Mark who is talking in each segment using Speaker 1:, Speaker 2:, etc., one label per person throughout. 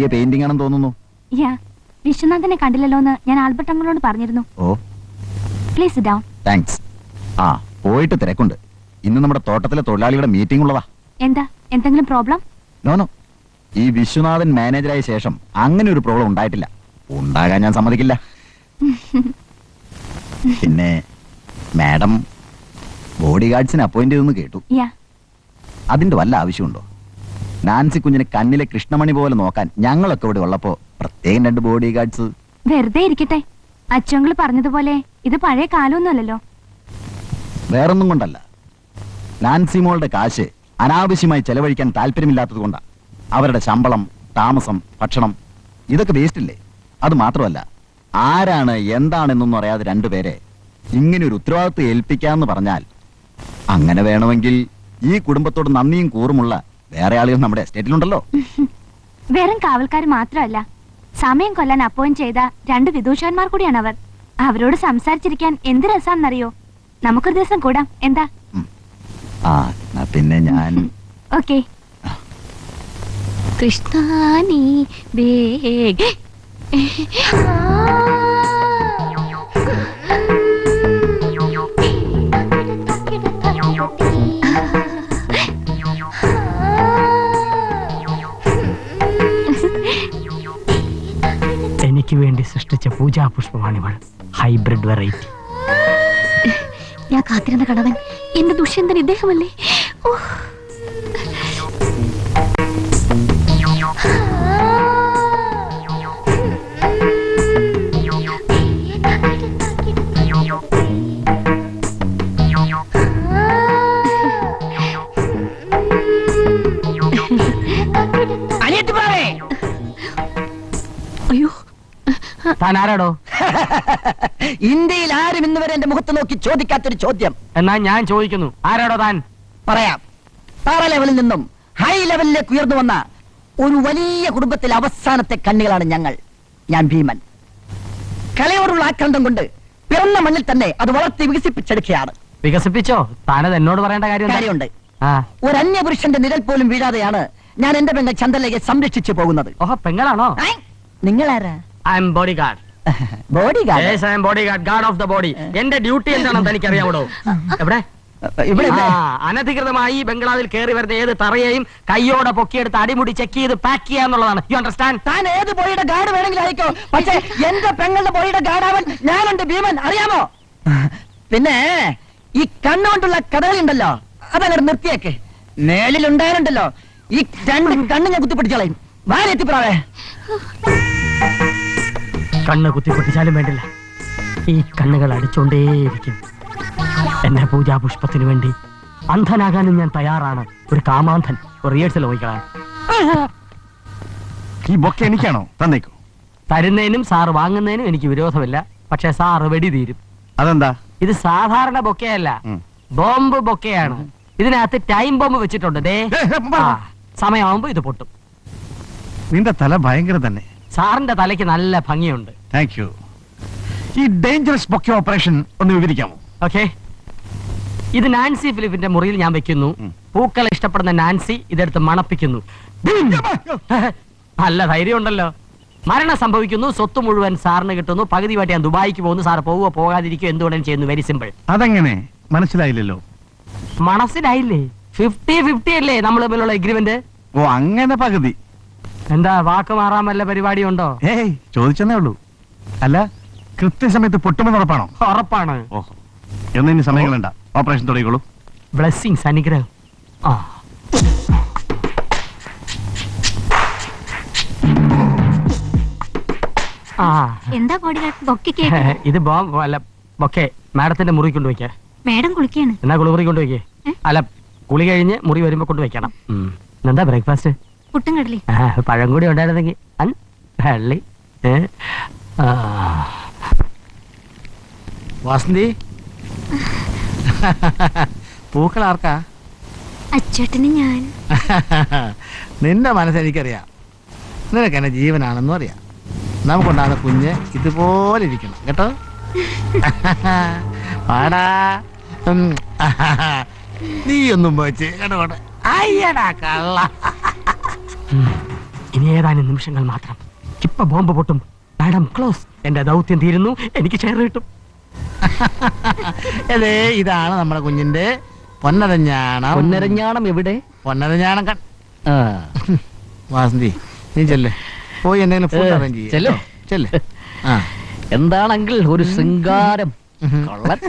Speaker 1: പുതിയ പെയിന്റിംഗ് ആണെന്ന് തോന്നുന്നു.
Speaker 2: വിശ്വനാഥനെ കണ്ടില്ലല്ലോ എന്ന് ഞാൻ ആൽബർട്ട് അങ്കിളോട് പറഞ്ഞിരുന്നു.
Speaker 1: ഓ
Speaker 2: പ്ലീസ് സിറ്റ് ഡൗൺ.
Speaker 1: താങ്ക്സ്. ആ പോയിട്ട് തിരക്കുണ്ട്. ഇന്ന് നമ്മുടെ തോട്ടത്തിലെ തൊഴിലാളികളുടെ മീറ്റിംഗ് ഉള്ളതാ.
Speaker 2: എന്താ, എന്തെങ്കിലും പ്രോബ്ലം?
Speaker 1: നോ ഈ വിശ്വനാഥൻ മാനേജറായ ശേഷം അങ്ങനെ ഒരു പ്രോബ്ലം ഉണ്ടായിട്ടില്ല. ഉണ്ടാകാൻ ഞാൻ സമ്മതിക്കില്ല. പിന്നെ മാഡം ബോഡി ഗാർഡ്സിനെ അപ്പോയിന്റ് ചെയ്തെന്ന് കേട്ടു. അതിന്റെ വല്ല ആവശ്യമുണ്ടോ? നാൻസി കുഞ്ഞിനെ കണ്ണിലെ കൃഷ്ണമണി പോലെ നോക്കാൻ ഞങ്ങളൊക്കെ ഇവിടെ ഉള്ളപ്പോ പ്രത്യേകം 2 ബോഡി ഗാർഡ്സ്.
Speaker 2: വെറുതെ ഇരിക്കട്ടെ. അച്ഛങ്ങൾ പറഞ്ഞതുപോലെ ഇത് പഴയ കാലമൊന്നുമല്ലല്ലോ.
Speaker 1: വേറൊന്നും കൊണ്ടല്ല, നാൻസി മോളുടെ കാശ് അനാവശ്യമായി ചെലവഴിക്കാൻ താല്പര്യമില്ലാത്തത് കൊണ്ടാ. അവരുടെ ശമ്പളം, താമസം, ഭക്ഷണം ഇതൊക്കെ വേസ്റ്റില്ലേ? അത് മാത്രമല്ല, ആരാണ് എന്താണെന്നൊന്നും അറിയാതെ 2 പേരെ ഇങ്ങനെ ഒരു ഉത്തരവാദിത്വം ഏൽപ്പിക്കാന്ന് പറഞ്ഞാൽ, അങ്ങനെ വേണമെങ്കിൽ ഈ കുടുംബത്തോട് നന്ദിയും കൂറുമുള്ള വേറെ ആളുകൾ നമ്മുടെ എസ്റ്റേറ്റിലുണ്ടല്ലോ.
Speaker 2: വെറും കാവൽക്കാർ മാത്രമല്ല, സമയം കൊല്ലാൻ അപ്പോയിന്റ് ചെയ്ത 2 വിദൂഷകന്മാർ കൂടിയാണ് അവർ. അവരോട് സംസാരിച്ചിരിക്കാൻ എന്ത് രസാണെന്നറിയോ? നമുക്കൊരു ദിവസം കൂടാം, എന്താ?
Speaker 1: പിന്നെ ഞാൻ
Speaker 2: ഓക്കെ. കൃഷ്ണാനി വേഗ
Speaker 3: എനിക്ക് വേണ്ടി സൃഷ്ടിച്ച പൂജാ പുഷ്പമാണിവൾ. Hybrid variety.
Speaker 2: ഞാൻ കാത്തിരുന്ന കടവൻ എന്റെ ദുഷ്യന്തൻ ഇദ്ദേഹമല്ലേ?
Speaker 3: അയ്യോ, താൻ ആരാടോ?
Speaker 4: ഇന്ത്യയിൽ ആരും ഇന്ന് വരെ എന്റെ മുഖത്ത് നോക്കി ചോദിക്കാത്തൊരു ചോദ്യം.
Speaker 3: എന്നാ ഞാൻ ചോദിക്കുന്നു, ആരാടോ താൻ?
Speaker 4: പറയാം. താറ ലെവലിൽ നിന്നും ഹൈ ലെവലിലേക്ക് ഉയർന്നു വന്ന ഒരു വലിയ കുടുംബത്തിലെ അവസാനത്തെ കണ്ണികളാണ് ഞങ്ങൾ. ഞാൻ ഭീമൻ. കലയോടുള്ള ആക്രാന്തം കൊണ്ട് പിറന്ന മണ്ണിൽ തന്നെ അത് വളർത്തി വികസിപ്പിച്ചെടുക്കുകയാണ്.
Speaker 3: വികസിപ്പിച്ചോ? താനത് എന്നോട് പറയേണ്ട
Speaker 4: കാര്യമുണ്ട്. ഒരു അന്യപുരുഷന്റെ നിഴൽ പോലും വീഴാതെയാണ് ഞാൻ എന്റെ പെങ്ങൾ ചന്ദ്രലേഖയെ സംരക്ഷിച്ചു പോകുന്നത്.
Speaker 3: ഓഹോ, പെങ്ങളാണോ?
Speaker 4: നിങ്ങളാരാ?
Speaker 3: I M body guard.
Speaker 4: Body guard?
Speaker 3: Yes, I M body guard, guard of the body. എന്റെ ഡ്യൂട്ടി എന്താണെന്ന് തനിക്കറിയാമോ? എവിടെ? അനധികൃതമായി ബംഗ്ലാവിൽ കയറി വരുന്ന ഏത് തറയെയും കയ്യോടെ പൊക്കിയെടുത്ത് അടിമുടി ചെക്ക് ചെയ്ത് പാക്ക് ചെയ്യാന്നുള്ളതാണ്. You understand?
Speaker 4: താൻ ഏത് ബോഡിയുടെ ഗാർഡ് വേണമെങ്കിലും ആയിക്കോ, പക്ഷേ എന്റെ പെങ്ങളുടെ ബോഡിയുടെ ഗാർഡാവൻ ഞാനുണ്ട്, ഭീമൻ, അറിയാമോ? പിന്നെ ഈ കണ്ണുകൊണ്ടുള്ള കഥകളുണ്ടല്ലോ, അതങ്ങനെ നിർത്തിയേക്ക്. നേലിലുണ്ടായാലുണ്ടല്ലോ ഈ 2 കണ്ണ് ഞാൻ കുത്തിപ്പിടിച്ചോളയും. വാരെത്തിപ്രാവേ.
Speaker 3: കണ്ണ് കുത്തിപ്പൊട്ടിച്ചാലും വേണ്ടില്ല, ഈ കണ്ണുകൾ അടിച്ചോണ്ടേയിരിക്കും. എന്റെ പൂജാ പുഷ്പത്തിനു വേണ്ടി അന്ധനാകാനും ഞാൻ തയ്യാറാണ്. ഒരു കാമാന്ധൻ റിഹേഴ്സൽ പോയിക്കളാൻ.
Speaker 1: ഈ ബൊക്കെ എനിക്കാണോ? തന്നേക്കോ.
Speaker 3: തരുന്നതിനും സാറ് വാങ്ങുന്നതിനും എനിക്ക് വിരോധമില്ല, പക്ഷെ സാറ് വെടി തീരും.
Speaker 1: അതെന്താ?
Speaker 3: ഇത് സാധാരണ ബൊക്കെയല്ല, ബോംബ് ബൊക്കെയാണ്. ഇതിനകത്ത് ടൈം ബോംബ് വെച്ചിട്ടുണ്ട്. സമയമാകുമ്പോ ഇത് പൊട്ടും.
Speaker 1: നിന്റെ തല ഭയങ്കര തന്നെ.
Speaker 3: സാറിന്റെ തലയ്ക്ക് നല്ല ഭംഗിയുണ്ട്.
Speaker 1: Thank you. ഈ ഡേഞ്ചറസ് ബൊക്കെ ഓപ്പറേഷൻ ഒന്ന് വിവരിക്കാമോ?
Speaker 3: ഓക്കെ. ഇത് നാൻസി ഫിലിപ്പിന്റെ മുറിയിൽ ഞാൻ വെക്കുന്നു. പൂക്കൾ ഇഷ്ടപ്പെടുന്ന നാൻസി ഇതെടുത്ത് മണപ്പിക്കുന്നു. നല്ല ധൈര്യം ഉണ്ടല്ലോ. മരണം സംഭവിക്കുന്നു, സ്വത്ത് മുഴുവൻ സാറിന് കിട്ടുന്നു. പകുതിയായിട്ട് ഞാൻ ദുബായിക്ക് പോകുന്നു. സാർ പോവുക പോകാതിരിക്കും, എന്തുകൊണ്ടും ചെയ്യുന്നു. Very simple.
Speaker 1: അതെങ്ങനെ? മനസ്സിലായില്ലല്ലോ.
Speaker 3: മനസ്സിലായില്ലേ? 50-50 അല്ലേ നമ്മൾ തമ്മിലുള്ള എഗ്രിമെന്റ്?
Speaker 1: ഓ, അങ്ങനെ പകുതി.
Speaker 3: എന്താ വാക്ക് മാറാൻ വല്ല പരിപാടിയുണ്ടോ?
Speaker 1: ഏയ്, ചോദിച്ചെന്നേ ഉള്ളൂ. അല്ല, കൃത്യസമയത്ത് പൊട്ടുമെന്ന് ഉറപ്പാണോ?
Speaker 3: ഉറപ്പാണ്.
Speaker 1: ഓഹോ, എന്നതിന് സമയങ്ങളുണ്ട. ഓപ്പറേഷൻ തുടങ്ങിക്കോളൂ.
Speaker 3: ബ്ലെസ്സിങ്സ്, അനുഗ്രഹം.
Speaker 2: എന്താ ബോഡി ഗാർഡ് ബൊക്കെ?
Speaker 3: ഇത് അല്ല, ബൊക്കെ മാഡത്തിന്റെ മുറി കൊണ്ടുവയ്ക്ക.
Speaker 2: മേഡം കുളിക്കാണ്.
Speaker 3: എന്നാ കുളിമുറി കൊണ്ടുവയ്ക്കേ. അല്ല, കുളി കഴിഞ്ഞ് മുറി വരുമ്പോ കൊണ്ടുവയ്ക്കണം. എന്താ ബ്രേക്ക്ഫാസ്റ്റ്?
Speaker 2: പുട്ടും കടലി.
Speaker 3: പഴം കൂടി ഉണ്ടായിരുന്നെങ്കിൽ ഹള്ളി. വാസന്തി, പൂക്കൾ ആർക്കാ?
Speaker 2: അച്ചേട്ടന്. ഞാൻ.
Speaker 3: നിന്റെ മനസ്സെനിക്കറിയാം. നിനക്ക് എന്നെ ജീവനാണെന്നും അറിയാം. നമുക്കുണ്ടാകുന്ന കുഞ്ഞ് ഇതുപോലെ ഇരിക്കണം കേട്ടോ. പാടാ. നീ ഒന്നും പോച്ച് കേട്ടോ. അയ്യടാ കള്ള. ഇനി ഏതാനും നിമിഷങ്ങൾ മാത്രം. ഇപ്പൊ ബോംബ് പൊട്ടും. Madam close. എന്റെ ദൗത്യം തീരുന്നു. എനിക്ക് ഷെയർ കിട്ടും.
Speaker 5: അതെ, ഇതാണ് നമ്മുടെ കുഞ്ഞിന്റെ പൊന്നരഞ്ഞാണം.
Speaker 3: പൊന്നരഞ്ഞാണം എവിടെ?
Speaker 5: പൊന്നരഞ്ഞാണം
Speaker 3: ആ,
Speaker 5: വാസന്തി, നീ ചെല്ലേ, പോയി എന്തെങ്കിലും ഫുഡ് അറേഞ്ച്
Speaker 3: ചെല്ല്.
Speaker 5: ചെല്ലേ. ആ,
Speaker 3: എന്താണെങ്കിൽ ഒരു ശൃംഗാരം. കൊള്ളൻ.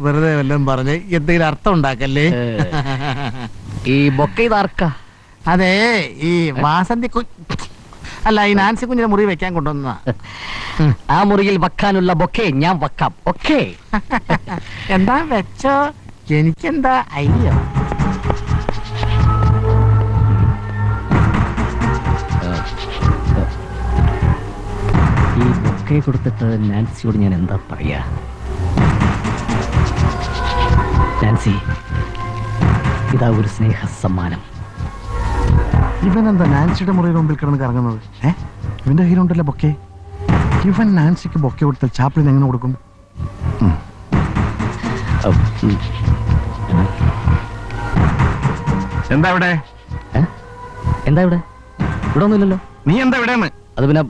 Speaker 5: വെറുതെ വല്ലതും പറഞ്ഞ് എന്തെങ്കിലും അർത്ഥം ഉണ്ടാക്കല്ലേ.
Speaker 3: ഈ ബൊക്കെ ഇതാർക്ക?
Speaker 5: അതെ, ഈ വാസന്തി അല്ല, ഈ നാൻസി കുഞ്ഞിനെ മുറി വെക്കാൻ കൊണ്ടുവന്ന.
Speaker 3: ആ മുറിയിൽ വെക്കാനുള്ള ബൊക്കെ ഞാൻ വെക്കാം. ഓക്കേ.
Speaker 5: എന്താ വെച്ചോ, എനിക്കെന്താ ഐഡിയ.
Speaker 3: ഈ ബൊക്കെ കൊടുത്തിട്ട് നാൻസിയോട് ഞാൻ എന്താ പറയാ? നാൻസി, ഇതാ ഒരു സ്നേഹ സമ്മാനം.
Speaker 5: ഇവനെന്താ നാൻസിയുടെ മുറിയുടെ മുമ്പിൽ കിടന്ന് കറങ്ങുന്നത്? ഇവന്റെ കയ്യിലുണ്ടല്ലോ ബൊക്കെ. ഇവൻ നാൻസിക്ക് ബൊക്കെ കൊടുത്താൽ ചാപ്ലിൻ എങ്ങനെ കൊടുക്കും?
Speaker 1: എന്താ ഇവിടെ?
Speaker 3: എന്താ ഇവിടെ? ഇവിടെ ഒന്നുമില്ലല്ലോ.
Speaker 1: നീ എന്താ ഇവിടെ?
Speaker 3: അത് പിന്നെ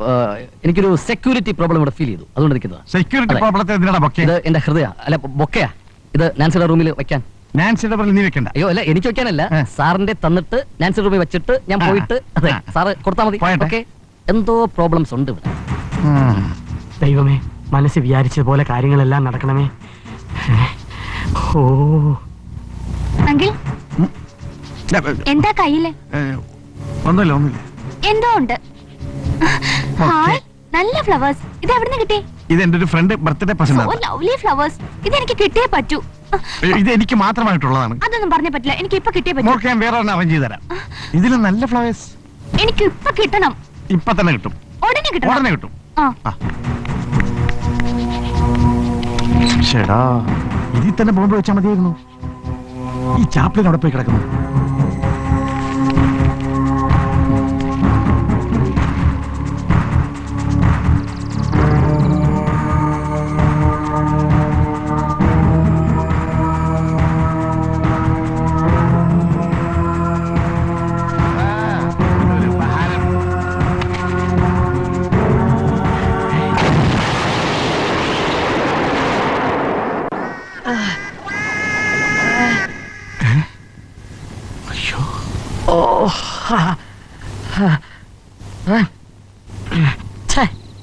Speaker 3: എനിക്കൊരു സെക്യൂരിറ്റി പ്രോബ്ലം ഇവിടെ ഫീൽ ചെയ്തു, അതുകൊണ്ട് നിൽക്കുന്നത്.
Speaker 1: സെക്യൂരിറ്റി
Speaker 3: അതെ.
Speaker 1: പ്രോബ്ലത്തെ എന്തിനാ ബൊക്കെ?
Speaker 3: ഇത് എന്റെ ഹൃദയ അല്ല ബൊക്കയാ. ഇത് നാൻസിയുടെ റൂമിൽ വെക്കാൻ.
Speaker 1: നാൻസിയുടെ പേരിൽ നീ വെക്കണ്ട.
Speaker 3: അയ്യോ അല്ല, എനിക്ക് വെക്കാനല്ല, സാറിന്റെ തന്നിട്ട് നാൻസിയുടെ റൂമിൽ വെച്ചിട്ട് ഞാൻ പോയിട്ട് അതെ സാറ് കൊടുത്താൽ മതി.
Speaker 1: പോയട്ടെ.
Speaker 3: ഓക്കെ. എന്തോ പ്രോബ്ലംസ് ഉണ്ട് ഇവിടെ.
Speaker 6: ദൈവമേ, മനസ്സ് വിചാരിച്ചതുപോലെ കാര്യങ്ങളെല്ലാം നടക്കണമേ. ഓ,
Speaker 2: അങ്കിൾ എന്താ കയ്യില്?
Speaker 1: ഒന്നുമില്ല, ഒന്നുമില്ല.
Speaker 2: എന്തോ ഉണ്ട്. ഹായ്, നല്ല ഫ്ലവേഴ്സ്. ഇത് എവിടുന്ന് കിട്ടി?
Speaker 1: ഇത് എന്റെ ഒരു friend birthday
Speaker 2: so
Speaker 1: present.
Speaker 2: Lovely flowers. ഇത് എനിക്ക് കിട്ടിയേ പറ്റൂ.
Speaker 1: ഇത് എനിക്ക് മാത്രമായിട്ടുള്ളതാണ്.
Speaker 2: അതൊന്നും പറഞ്ഞേ പറ്റില്ല, എനിക്ക് ഇപ്പൊ കിട്ടിയേ പറ്റൂ.
Speaker 1: മോൾക്ക് ഞാൻ വേറെ ഒരെണ്ണം അറേഞ്ച് ചെയ്ത് തരാം. ഇതിൽ നല്ല ഫ്ലവേഴ്സ്
Speaker 2: എനിക്ക് ഇപ്പൊ കിട്ടണം.
Speaker 1: ഇപ്പൊ തന്നെ കിട്ടും.
Speaker 2: ഉടനെ കിട്ടണം.
Speaker 1: ഉടനെ കിട്ടും.
Speaker 2: ആ,
Speaker 1: ചേടാ, ഇതിൽ തന്നെ ബോംബ് വെച്ചാൽ മതിയായിരുന്നു. ഈ ചാപ്ലിൻ അവിടെ പോയി കിടക്കുന്നു.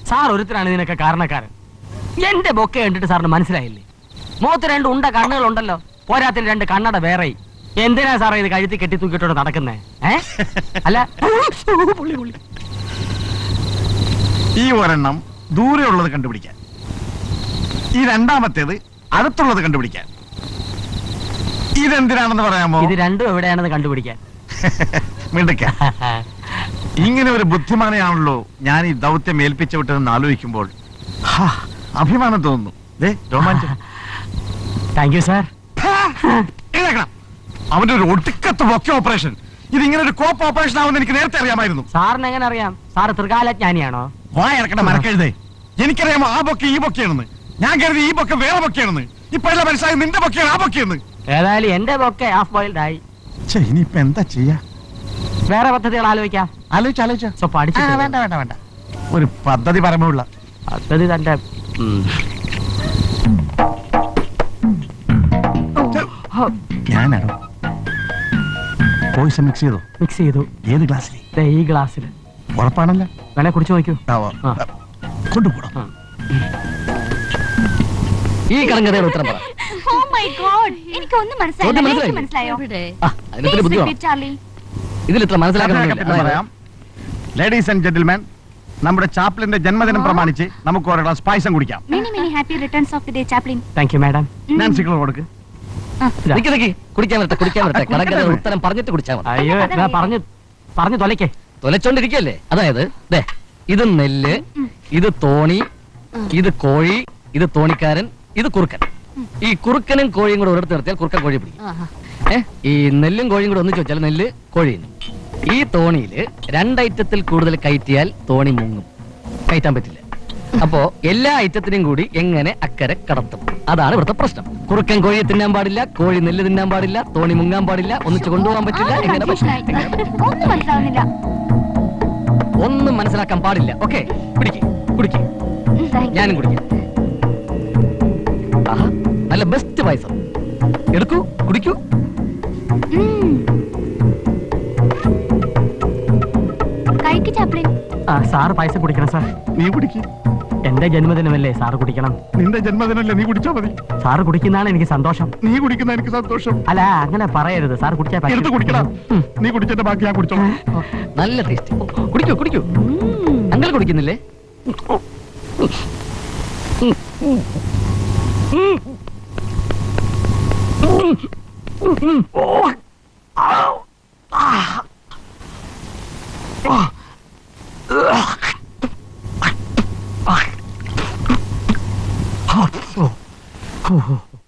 Speaker 6: സാർ ഒരുത്തരാണ് ഇതിനൊക്കെ കാരണക്കാരൻ. എന്റെ ബൊക്കെ കണ്ടിട്ട് സാറിന് മനസ്സിലായില്ലേ? മുഖത്ത് രണ്ട് ഉണ്ട കണ്ണുകളുണ്ടല്ലോ, പോരാത്തിന് രണ്ട് കണ്ണട വേറെ. എന്തിനാ സാറേ ഇത് കഴുത്തി കെട്ടി തൂക്കിട്ടോണ്ട് നടക്കുന്നേ? അല്ല, പുള്ളി പുള്ളി.
Speaker 1: ഈ ഒരെണ്ണം ദൂരെയുള്ളത് കണ്ടുപിടിക്കാൻ, ഈ രണ്ടാമത്തേത് അടുത്തുള്ളത് കണ്ടുപിടിക്കാൻ. ഇതെന്തിനാണെന്ന് പറയാമോ?
Speaker 6: ഇത് രണ്ടും എവിടെയാണെന്ന് കണ്ടുപിടിക്കാൻ.
Speaker 1: മിടുക്ക. ഇങ്ങനെ ഒരു ബുദ്ധിമാനെയാണല്ലോ ഞാൻ ഈ ദൗത്യം ഏൽപ്പിച്ചു വിട്ടതെന്ന് ആലോചിക്കുമ്പോൾ അഭിമാനം തോന്നുന്നു. രോമാഞ്ചം.
Speaker 6: Thank you sir.
Speaker 1: എഴുതേക്കണം. അവന്റെ ഒരു ഒടുക്കത്ത് ബൊക്കെ ഓപ്പറേഷൻ. ഇതിങ്ങനെ ഒരു കോപ്പ് ഓപ്പറേഷൻ ആവുമെന്ന് എനിക്ക് നേരത്തെ അറിയാമായിരുന്നു.
Speaker 6: സാറിന് എങ്ങനെ അറിയാം? സാറ് ത്രികാലജ്ഞാനിയാണോ?
Speaker 1: വായറക്കണ മരക്കെഴുതേ. എനിക്കറിയാമോ ആ ബൊക്കെ ഈ ബൊക്കെയാണെന്ന്. ഞാൻ കരുതി ഈ ബൊക്കെ വേറെ ബൊക്കെയാണെന്ന്. ഇപ്പോഴല്ല മനസ്സിലായി നിന്റെ ബൊക്കെയാണ് ആ ബൊക്കെയെന്ന്.
Speaker 6: ഏതായാലും എന്റെ ബൊക്കെ ഹാഫ് ബോയിൽഡ് ആയി.
Speaker 1: ഇനിയിപ്പോ എന്താ ചെയ്യാ?
Speaker 6: വേറെ പദ്ധതികൾ ആലോചിക്കാം.
Speaker 1: ആലോചിച്ച
Speaker 6: സോ പഠിച്ചു.
Speaker 5: വേണ്ട വേണ്ട വേണ്ട,
Speaker 1: ഒരു പദ്ധതി പരമുള്ള.
Speaker 6: പദ്ധതി തന്റെ
Speaker 1: ഞാനാണോ പോയിസൺ മിക്സ് ചെയ്തോ?
Speaker 6: മിക്സ് ചെയ്തു.
Speaker 1: ഏത് ഗ്ലാസ്സിൽ?
Speaker 6: ദേ ഈ ഗ്ലാസ്സിൽ.
Speaker 1: ഉറപ്പാണല്ലോ.
Speaker 6: വേണേ കുടിച്ചു നോക്കൂ.
Speaker 1: കൊണ്ടുപോടാ.
Speaker 3: ഈ കടങ്കഥയുടെ ഉത്തരം പറ.
Speaker 2: ഓ മൈ ഗോഡ്, എനിക്കൊന്നും മനസ്സിലായില്ല.
Speaker 3: ചോദ്യം
Speaker 2: എനിക്ക്
Speaker 3: മനസ്സിലായില്ലേ?
Speaker 2: മനസ്സിലായോ?
Speaker 3: ആ, അതിനൊത്തിരി ബുദ്ധി വേണം.
Speaker 2: ചാർലി,
Speaker 3: ഇതിൽ ഇത്ര മനസ്സിലാക്കാൻ
Speaker 1: പറയാം. ലേഡീസ് ആൻഡ് ജെന്റിൽമാൻ, നമ്മുടെ ചാപ്ലിന്റെ ജന്മദിനം പ്രമാണിച്ച് നമുക്ക് ഒരു ഗ്ലാസ് പായസം കുടിക്കാം.
Speaker 2: Many many happy returns of the day Chaplin.
Speaker 6: Thank you madam.
Speaker 1: നാൻസികൾ കൊടുക്ക്.
Speaker 3: കുടിക്കാൻ വരട്ടെ. കടങ്കഥയുടെ ഉത്തരം പറഞ്ഞിട്ട് കുടിച്ചാൽ മതി.
Speaker 6: അയ്യോ, ഞാൻ പറഞ്ഞു തൊലയ്ക്കേ.
Speaker 3: തൊലച്ചോണ്ടിരിക്കല്ലേ? അതായത് ദേ, ഇത് നെല്ല്, ഇത് തോണി, ഇത് കോഴി, ഇത് തോണിക്കാരൻ, ഇത് കുറുക്കൻ. ഈ കുറുക്കനും കോഴിയും കൂടെ ഒരിടത്ത് നിർത്തിയാൽ കുറുക്കൻ കോഴി പിടിക്കും. ഈ നെല്ലും കോഴിയും കൂടെ ഒന്നിച്ച് വെച്ചാൽ നെല്ല് കോഴി. ഈ തോണിയില് രണ്ടൈറ്റത്തിൽ കൂടുതൽ കയറ്റിയാൽ തോണി മുങ്ങും, കയറ്റാൻ പറ്റില്ല. അപ്പോ എല്ലാ ഐറ്റത്തിനും കൂടി എങ്ങനെ അക്കരെ കടത്തും? അതാണ് ഇവിടുത്തെ പ്രശ്നം. കുറുക്കൻ കോഴിയെ തിന്നാൻ പാടില്ല, കോഴി നെല്ല് തിന്നാൻ പാടില്ല, തോണി മുങ്ങാൻ പാടില്ല, ഒന്നിച്ച് കൊണ്ടുപോകാൻ പറ്റില്ല. എങ്ങനെ പറ്റും?
Speaker 2: ഒന്നും മനസ്സിലാവുന്നില്ല.
Speaker 3: ഒന്നും മനസ്സിലാക്കാൻ പാടില്ല. ഓക്കെ, കുടിക്ക് കുടിക്ക്.
Speaker 2: Thank you.
Speaker 3: ഞാനും കുടിക്കാം. ആഹാ, നല്ല ബെസ്റ്റ് പായസം. എടുക്കൂ, കുടിക്കൂ.
Speaker 2: ഉം. കഴിക്ക് ചാപ്ലിൻ.
Speaker 6: സാറ് പായസം കുടിക്കണം സാർ.
Speaker 5: നീ കുടിക്ക്.
Speaker 6: എന്റെ ജന്മദിനമല്ലേ, സാറ് കുടിക്കണം.
Speaker 5: നിന്റെ ജന്മദിനല്ലേ, നീ കുടിച്ചാ മതി.
Speaker 6: സാറ് കുടിക്കുന്നതാണ് എനിക്ക് സന്തോഷം.
Speaker 5: നീ കുടിക്കുന്ന എനിക്ക് സന്തോഷം.
Speaker 6: അല്ല, അങ്ങനെ പറയരുത്. സാർ കുടിച്ചാൽ പറ്റും.
Speaker 5: എടുത്ത് കുടിക്കണം. നീ കുടിച്ചതിന്റെ ബാക്കി ഞാൻ കുടിച്ചോളാം.
Speaker 3: നല്ല ടേസ്റ്റ്. കുടിക്കൂ കുടിക്കൂ.
Speaker 2: ഉം.
Speaker 3: അങ്കിൾ കുടിക്കുന്നില്ലേ?